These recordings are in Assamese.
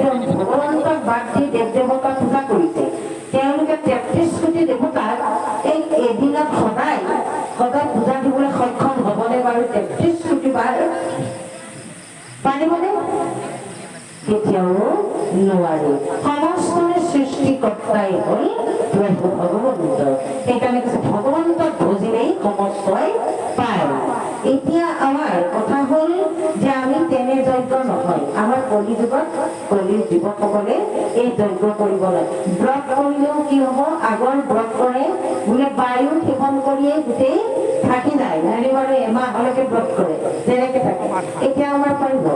ভগৱন্তক বাদ দি দেৱ দেৱতা পূজা কৰিছে তেওঁলোকে ৩৩ কোটি দেৱতাক এই এদিনত সদায় পূজা দিবলৈ সক্ষম হ'বনে বাৰু ৩৩ কোটি বাৰ পাৰিবনে কেতিয়াও নোৱাৰে সমস্তৰে সৃষ্টিকৰ্তাই হ'ল প্ৰভু ভগৱন্ত সেইকাৰণে কৈছে ভগৱন্তক বুজিলেই সমস্তই পায় এতিয়া আমাৰ কথা হ'ল যে আমি তেনে যজ্ঞ নহয় আমাৰ কলিযুগত কলিৰ যুৱকসকলে এই যজ্ঞ কৰিব লাগে ব্ৰত কৰিলেও কি হ'ব আগৰ ব্ৰত কৰে বোলে বায়ু সেৱন কৰিয়েই গোটেই থাকি যায় নাৰীবাৰে এমাহলৈকে ব্ৰত কৰে যেনেকে থাকে এতিয়া আমাৰ পাৰিব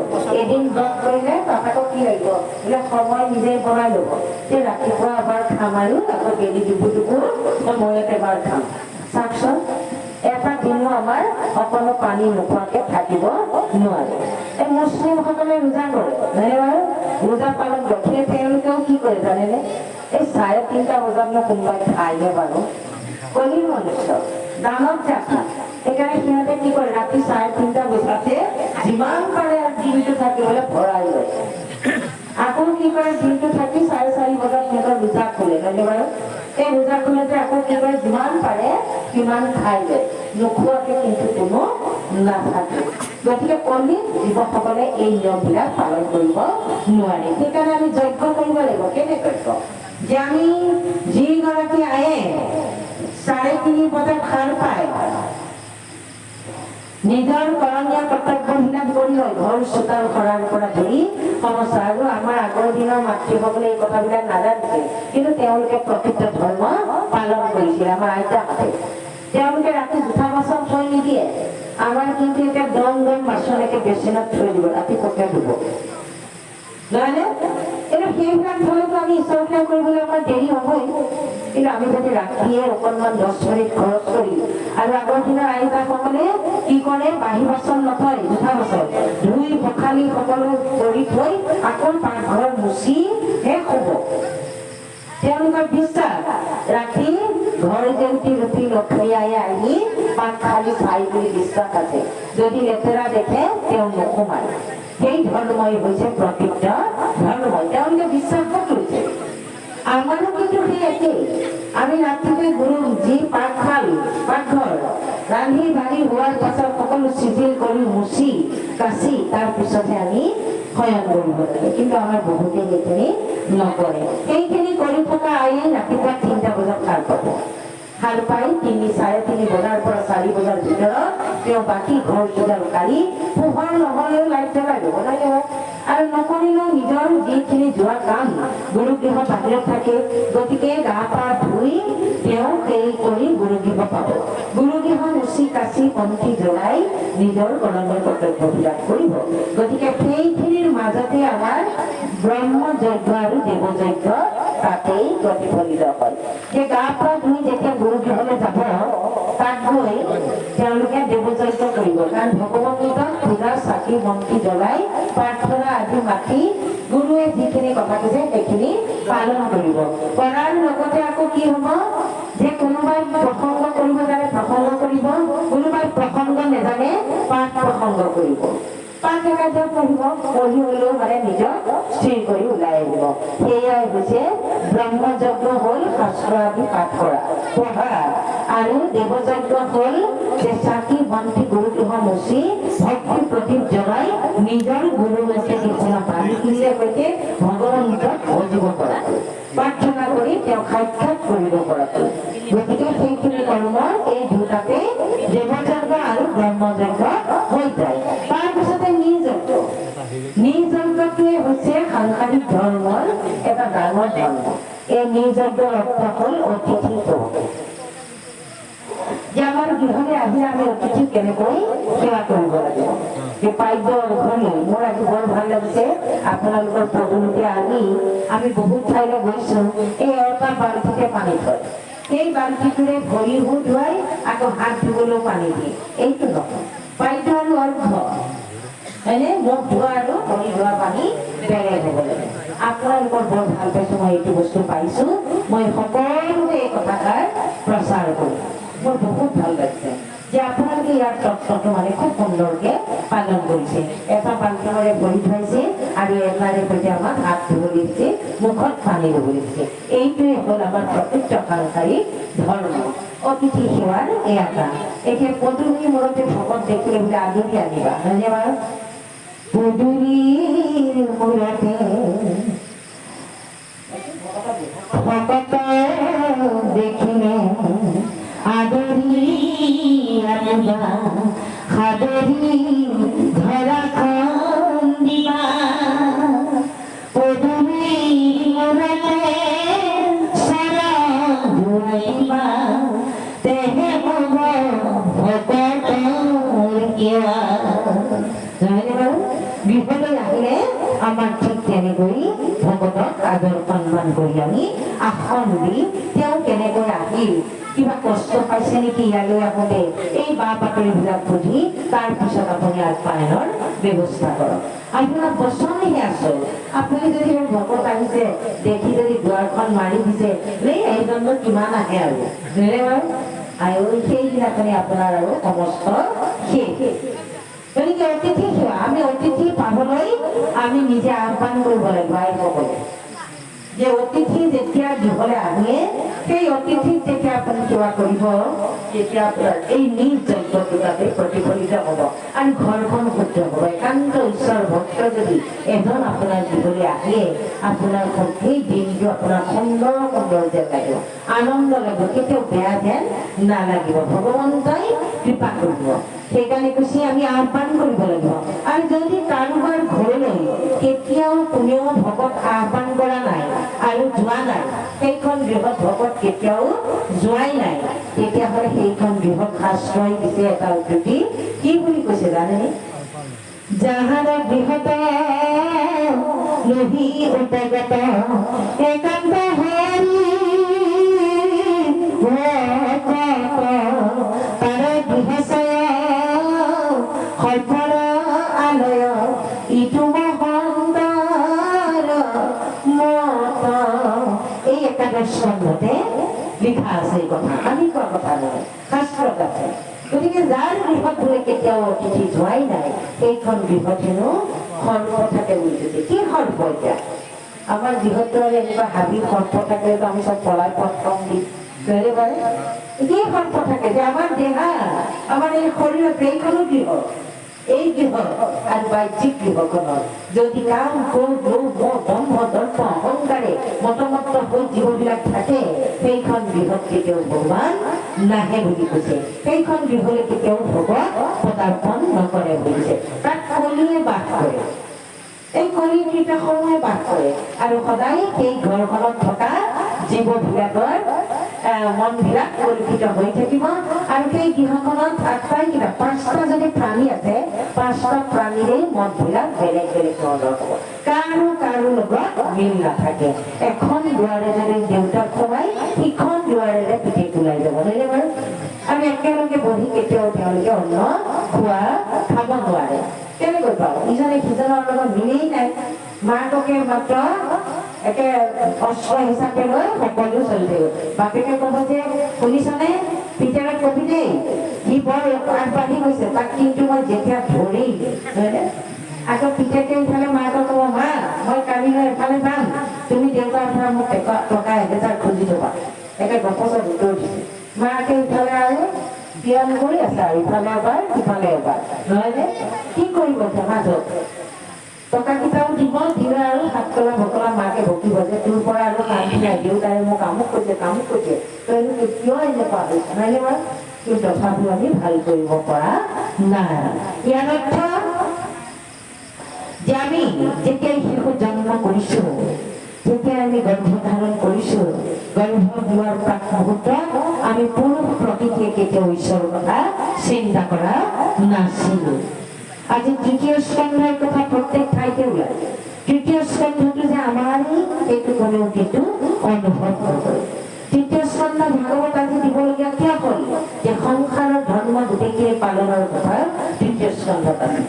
এদিন ব্ৰত কৰিলে তাহাঁতক কি লাগিব বোলে সময় নিজে বনাই ল'ব যে ৰাতিপুৱা এবাৰ খাম আৰু আকৌ গেলি দুপুৰ সময়ত এবাৰ খাম চাওকচোন এটা দিনো আমাৰ সকলো পানী নোখোৱাকে থাকিব নোৱাৰে এই মুছলিমসকলে ৰোজা কৰে নহয় বাৰু ৰোজা পালন কৰে তেওঁলোকেও কি কৰে জানেনে এই ৩:৩০ বজাত ন কোনোবাই খায়নে বাৰু কলিৰ মনুষ্য দানত জাতি সেইকাৰণে সিহঁতে কি কৰে ৰাতি ৩:৩০ বজাতে যিমান পাৰে আৰু দিনটো থাকিবলৈ ভৰাই লয় আকৌ কি কৰে দিনটো থাকি ৪:৩০ বজাত সিহঁতৰ ৰোজা খোলে নহয় বাৰু এই ৰোজা খোলোতে আকৌ কি কৰে যিমান পাৰে সিমান খাই লয় নোখোৱাকে কিন্তু কোনো নাথাকে গতিকে কলিত যুৱকসকলে এই নিয়মবিলাক পালন কৰিব নোৱাৰে সেইকাৰণে আমি যজ্ঞ কৰিব লাগিব কেনেকৈ যে আমি যিগৰাকী আয়ে ৩:৩০ বজাত সাৰ পায় নিজৰ কৰণীয় কৰ্তব্যবিলাক কৰি লয় ঘৰ চোতাল সৰাৰ পৰা ধৰি সমস্যা আৰু আমাৰ আগৰ দিনৰ মাতৃসকলে এই কথাবিলাক নাজানিছিল কিন্তু তেওঁলোকে প্ৰকৃত ধৰ্ম পালন কৰিছিল আমাৰ আইতাহঁতে তেওঁলোকে ৰাতি জোঠা বাচন থৈ নিদিয়ে আমাৰ কিন্তু এতিয়া দম বাচনকে বেচিনত থৈ দিব ৰাতি পঠিয়াই দিব নহয়নে কিন্তু সেইবিলাক থলেতো আমি ঈশ্বৰ সেৱা কৰিবলৈ আমাৰ দেৰি হ'বই কিন্তু আমি যদি ৰাতিয়ে অকণমান 10 মিনিট খৰচ কৰি আৰু আগৰ দিনৰ আইতাসকলে কি কৰে বাঁহী বাচন নথয় জোঠা বাচন ধুই পখালি সকলো কৰি থৈ আকৌ পাকঘৰত মুচি শেষ হ'ব তেওঁলোকৰ বিশ্বাস ৰাতি ঘৰ জেউতি ৰুটি লক্ষ্মী আয়ে আহি পাক খালি খাই বুলি বিশ্বাস আছে যদি লেতেৰা দেখে তেওঁ নোসোমায় সেই ধৰ্মই হৈছে প্ৰকৃত ধৰ্ম তেওঁলোকে বিশ্বাস কৰিছে আমাৰো কিন্তু সেই একেই আমি ৰাতিপুৱাই গুৰু যি পাকঘৰ ৰান্ধি বাঢ়ি হোৱাৰ পাছত সকলো চিজিল কৰি মুচি কাচি তাৰ পিছতহে আমি শয়ন কৰিব লাগে কিন্তু আমাৰ বহুতে সেইখিনি নকৰে সেইখিনি কৰি থকা আয়ে ৰাতিপুৱা ৩টা বজাত সাৰ পাব সাৰ পাই ৩:৩০ বজাৰ পৰা ৪ বজাৰ ভিতৰত তেওঁ বাকী ঘৰ চোতাল কাঢ়ি পোহৰ নহ'লেও লাইট জ্বলাই দিব লাগে আৰু নকৰিলেও নিজৰ যিখিনি যোৱা কাম গুৰুগৃহ বাহিৰত থাকে গতিকে গা পা ধুই তেওঁ সেই কৰি গুৰুগৃহ পাব গুৰুগৃহ মুচি কাচি বন্তি জ্বলাই নিজৰ কৰ্তব্য কৰ্তব্যবিলাক কৰিব গতিকে সেইখিনিৰ মাজতে আমাৰ ব্ৰহ্মযজ্ঞ আৰু দেৱযজ্ঞ তাতেই প্ৰতিফলিত হয় যে গা পা ধুই যেতিয়া গুৰুগৃহলৈ যাব তাত গৈ তেওঁলোকে দেৱযজ্ঞ কৰিব কাৰণ ভগৱন্তক পূজা চাকি বন্তি জ্বলাই প্ৰাৰ্থনা আদি মাতি গুৰুৱে যিখিনি কথা কৈছে সেইখিনি পালন কৰিব কৰাৰ লগতে আকৌ কি হ'ব যে কোনোবাই প্ৰসংগ কৰিব জানে প্ৰসংগ কৰিব কোনোবাই প্ৰসংগ নেজানে পাঠ প্ৰসংগ কৰিব পাঠ একাধ্য পঢ়িব পঢ়ি হ'লেও মানে নিজক স্থিৰ কৰি ওলাই আহিব সেয়াই হৈছে ব্ৰহ্মযজ্ঞ হ'ল শাস্ত্ৰ আদি পাঠ কৰা পঢ়া আৰু দেৱযজ্ঞ হ'ল যে চাকি বন্তি গুৰুগৃহ মুচি ভক্তি প্ৰদীপ জ্বলাই নিজৰ গুৰুমুখে কিছুমান পানী কিনিলে সৈতে ভগৱন্তক ভজিব পৰাটো প্ৰাৰ্থনা কৰি তেওঁ সাক্ষাৎ কৰিব পৰাটো গতিকে সেইখিনি কৰ্ম এই দুটাতে দেৱযজ্ঞ আৰু ব্ৰহ্মযজ্ঞ হৈ যায় তাৰপিছতে নিৰ্যজ্ঞটোৱে হৈছে সাংসাৰিক ধৰ্মৰ এটা ডাঙৰ ধৰ্ম এই নিৰ্যজ্ঞৰ অৰ্থ হ'ল অতিথি যে আমাৰ গৃহলৈ আহিলে আমি অতিথি কেনেকৈ সেৱা কৰিব লাগে যে পাদ্য ঘৰলৈ মোৰ আজি বৰ ভাল লাগিছে আপোনালোকৰ পদূলিতে আহি আমি বহুত ঠাইলৈ গৈছো এই এটা বাল্টিতে পানী থয় সেই বাল্টিটোৰে ভৰি ধুৱাই আকৌ হাত ধুবলৈও পানী দিয়ে এইটো নহয় পাদ্য আৰু অৰ্ঘ হয়নে মুখ ধোৱা আৰু ভৰি ধোৱা পানী বেলেগ হ'ব লাগে আপোনালোকৰ বৰ ভাল পাইছো মই এইটো বস্তু পাইছো মই সকলোকে এই কথাষাৰ প্ৰচাৰ কৰিম মোৰ বহুত ভাল লাগিছে যে আপোনালোকে ইয়াৰ তত্ত্বটো মানে খুব সুন্দৰকে পালন কৰিছে এটা বাল্টিৰে ভৰি ধুৱাইছে আৰু এটাৰে সৈতে আমাক হাত ধুবলৈ দিছে, মুখত পানী ল'বলৈ দিছে। এইটোৱে হ'ল আমাৰ প্ৰকৃত কাংসাৰী ধৰ্ম। অতিথি সেৱাৰ এয়া কাম। এতিয়া পদূলিৰ মূৰতে ভকত দেখিলে বোলে আদৰি আনিবা, হয়নে বাৰু? পদূলিৰ মূৰতে ভকত দেখিলে আদৰি আনিবা, সাদৰি ধৰাখন দিবা। পদূলিৰ মূৰতে চৰণ ধুৱাইবা, তেহে হ'ব ভকতৰ সেৱা। নহয়নে বাৰু? গৃহলৈ আহিলে আমাৰ ঠিক তেনেকৈ ভকতক আদৰ সন্মান কৰি আমি আসন দি তেওঁ কেনেকৈ আহিল, কিবা কষ্ট পাইছে নেকি ইয়ালৈ আহোঁতে, এই বা বাতৰিবিলাক সুধি তাৰপিছত আপুনি আপ্যায়নৰ ব্যৱস্থা কৰক। আপোনাৰ বচনহে আচল। আপুনি যদি ভকত আহিছে দেখি যদি দুৱাৰখন মাৰি দিছে, এইজনটো কিমান আহে আৰু আৰু সেইদিনাখনি আপোনাৰ আৰু সমস্ত শেষ। গতিকে অতিথি সেৱা, আমি অতিথি পাবলৈ আমি নিজে আহ্বান কৰিব লাগিব। আইসকলে যে অতিথি যেতিয়া গৃহলৈ আহে, সেই অতিথিক যেতিয়া আপুনি সেৱা কৰিব, তেতিয়া আপোনাৰ এই নিজ যজ্ঞটো তাতে প্ৰতিফলিত হ'ব আৰু ঘৰখন শুদ্ধ হ'ব। একান্ত ঈশ্বৰ ভক্ত যদি এজন আপোনাৰ গৃহলৈ আহে, আপোনাৰ সেই দিনটো আপোনাৰ সুন্দৰ সুন্দৰ যেন লাগিব, আনন্দ লাগিব, কেতিয়াও বেয়া যেন নালাগিব। ভগৱন্তই কৃপা কৰিব। সেইকাৰণে কৈছে আমি আহ্বান কৰিব লাগিব। আৰু যদি কাৰোবাৰ ঘৰলৈ কেতিয়াও কোনেও ভকত আহ্বান কৰা নাই আৰু যোৱা নাই, সেইখন গৃহত ভকত কেতিয়াও যোৱাই নাই, তেতিয়াহ'লে সেইখন গৃহত শাস্ত্ৰই দিছে এটা উদ্ধৃতি, কি বুলি কৈছে জানেনে? যাহাৰ গৃহতে লহি উদগত একান্ত হৰি তাৰ গৃহচয় সৰ্পৰ আলয় ইটো মহন্দৰ মত। এই একাদশ স্কন্ধতে লিখা আছে এই কথা, আমি কোৱা কথা নহয়, শাস্ত্ৰত আছে। গতিকে যাৰ গৃহত বোলে কেতিয়াও অতিথি যোৱাই নাই, সেইখন গৃহত হেনো সৰ্প থাকে বুলি কৈছে। কি সৰ্প? এতিয়া আমাৰ গৃহতো আৰু এনেকুৱা হাবি সৰ্প থাকে, আমি চব পলাই পথম দি কি সৰ্প থাকে যে আমাৰ দেহা, আমাৰ এই শৰীৰত এইখনো গৃহ, এই গৃহ আৰু বাহ্যিক গৃহখনত যদি কাম, ক্ৰোধ, লোভ, মোহ, দম্ভ, দৰ্প, অহংকাৰে মতমত্ত হৈ জীৱবিলাক থাকে, সেইখন গৃহত কেতিয়াও ভগৱান নাহে বুলি কৈছে। সেইখন গৃহলৈ কেতিয়াও ভগৱান পদাৰ্পণ নকৰে বুলি কৈছে। তাত কলিয়ে বাস কৰে, এই কলি কীটসমূহে বাস কৰে আৰু সদায় সেই ঘৰখনত থকা জীৱবিলাকৰ মনবিলাক কলুষিত হৈ থাকিব। আৰু সেই গৃহখনত আটাইকেইটা 5টা যদি প্ৰাণী আছে, 5টা প্ৰাণীৰে মনবিলাক বেলেগ বেলেগ ধৰণৰ হ'ব, কাৰো কাৰো লগত মিল নাথাকে। এখন দুৱাৰে যদি দেউতাক সোমাই, সিখন দুৱাৰেৰে পিঠিত ওলাই যাব, নহয়নে বাৰু? আৰু একেলগে বহি কেতিয়াও তেওঁলোকে অন্ন খাব নোৱাৰে। কেনেকৈ পাব? ইজনে সিজনৰ লগত মিলেই নাই। মাককে মাত্ৰ একে অস্ত্ৰ হিচাপে লৈ সকলো চলি থাকিব। বাপেকে ক'ব যে শুনিছনে, পিতেৰক কবি দেই, সি বৰ আগবাঢ়ি গৈছে, তাক কিন্তু মই যেতিয়া ধৰিম, আকৌ পিতেকে ইফালে মাকক ক'ব, মা মই কালিলৈ এফালে যাম, তুমি দেউতাৰ পৰা মোক টকা 1000 খুজি থবা। একে গপচত উত্তৰ দিছে। মাকে ইফালে আৰু পিয়ন কৰি আছে, আৰু ইফালে এবাৰ সিফালে এবাৰ, নহয়নে? কি কৰিব মাজত? টকাকেইটাও দিব, দিলে আৰু হাত কলা ভকলা মাকে ভকিব যে তোৰ পৰা আৰু কান্দি নাই, দেউতাৰে মোক আমুক কৈছে তই কিয় এনেকুৱা হৈছে, নহয়নে বাৰু? কিন্তু তথাপিও আমি ভাল কৰিব পৰা নাই। ইয়াৰ অৰ্থ যে আমি যেতিয়াই শিশু জন্ম কৰিছো, যেতিয়া আমি গৰ্ভধাৰণ কৰিছো, গৰ্ভ লোৱাৰ প্ৰাক মুহূৰ্তত আমি পুৰুষ প্ৰকৃতিয়ে কেতিয়াও ঈশ্বৰৰ কথা চিন্তা কৰা নাছিলো। আজি তৃতীয় স্কন্ধৰ কথা প্ৰত্যেক ঠাইতে ওলায়। তৃতীয় স্কন্ধটো যে আমাৰেই, সেইটো কোনেও কিন্তু অনুভৱ নকৰে। তৃতীয় স্কন্ধ ভাগৱত আজি দিবলগীয়া কিয় হ'ল? যে সংসাৰৰ ধৰ্ম গোটেইখিনি পালনৰ কথা তৃতীয় স্কন্ধত আছে।